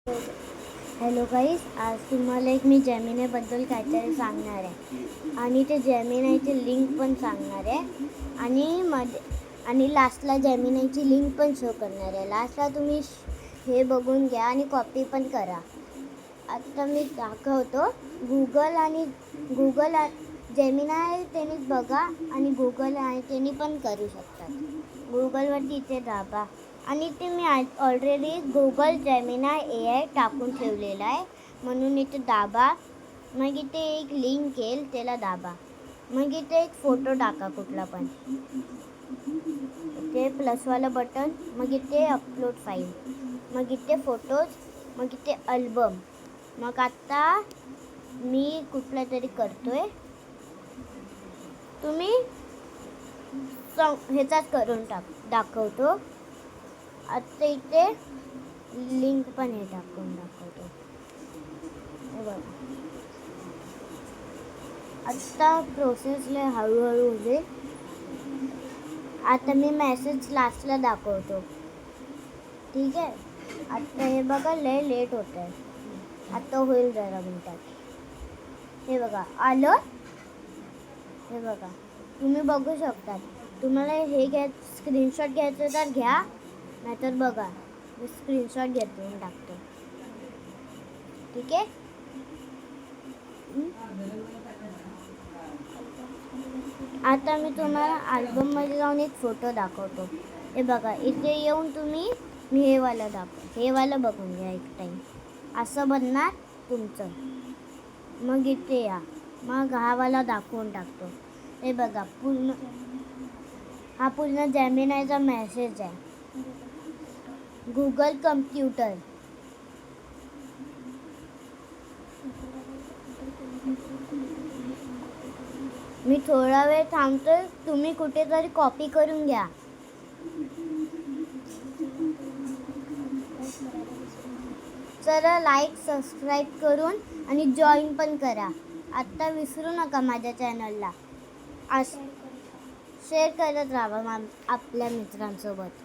Hello गाईस, आज तुम्हाला मी जेमिनाईबद्दल काहीतरी सांगणार आहे आणि ते जेमिनाईची लिंक पण सांगणार आहे आणि लास्टला जेमिनाईची लिंक पण शो करणार आहे. लास्टला तुम्ही हे बघून घ्या आणि कॉपी पण करा. आता मी दाखवतो. गुगल जेमिनाई त्यांनी बघा आणि गुगल आहे त्यांनी पण करू शकतात. गुगलवरती इथे दाबा आणि ते मी ऑलरेडी गुगल जेमिनाई AI टाकून ठेवलेला आहे, म्हणून इथे दाबा. मग इथे एक लिंक येईल, त्याला दाबा. मग इथे एक फोटो टाका कुठला पण, इथे प्लसवाला बटन. मग इथे अपलोड फाईल, मग इथे फोटोज, मग इथे अल्बम. मग आता मी कुठला तरी करतोय, तुम्ही ह्याचाच करून दाखवतो. आता इथे लिंक पण हे टाकून दाखवतो. हे बघा, आता प्रोसेसला हळूहळू होईल. आता मी मेसेज लास्टला दाखवतो, ठीक आहे. आता हे बघा, लय लेट होत आहे. आता होईल जरा मिनिटात. हे बघा आलं. हे बघा, तुम्ही बघू शकता. तुम्हाला हे स्क्रीनशॉट घ्यायचं तर घ्या, नाहीतर बघा मी स्क्रीनशॉट घेऊन टाकतो, ठीक आहे. आता मी तुम्हाला अल्बममध्ये जाऊन एक फोटो दाखवतो. हे बघा, इथे येऊन तुम्ही हे वाला बघून घ्या एक टाईम. असं बनणार तुमचं. मग इथे या, मग हा वाला दाखवून टाकतो. हे बघा, हा पूर्ण जेमिनाईचा मेसेज आहे. Google computer. मी थोडा वेळ थांबतो, तुम्ही कुठेतरी कॉपी करून घ्या. चला, लाईक सबस्क्राईब करून आणि जॉईन पण करा. आत्ता विसरू नका माझ्या चॅनलला. शेअर करत राहा आपल्या मित्रांसोबत.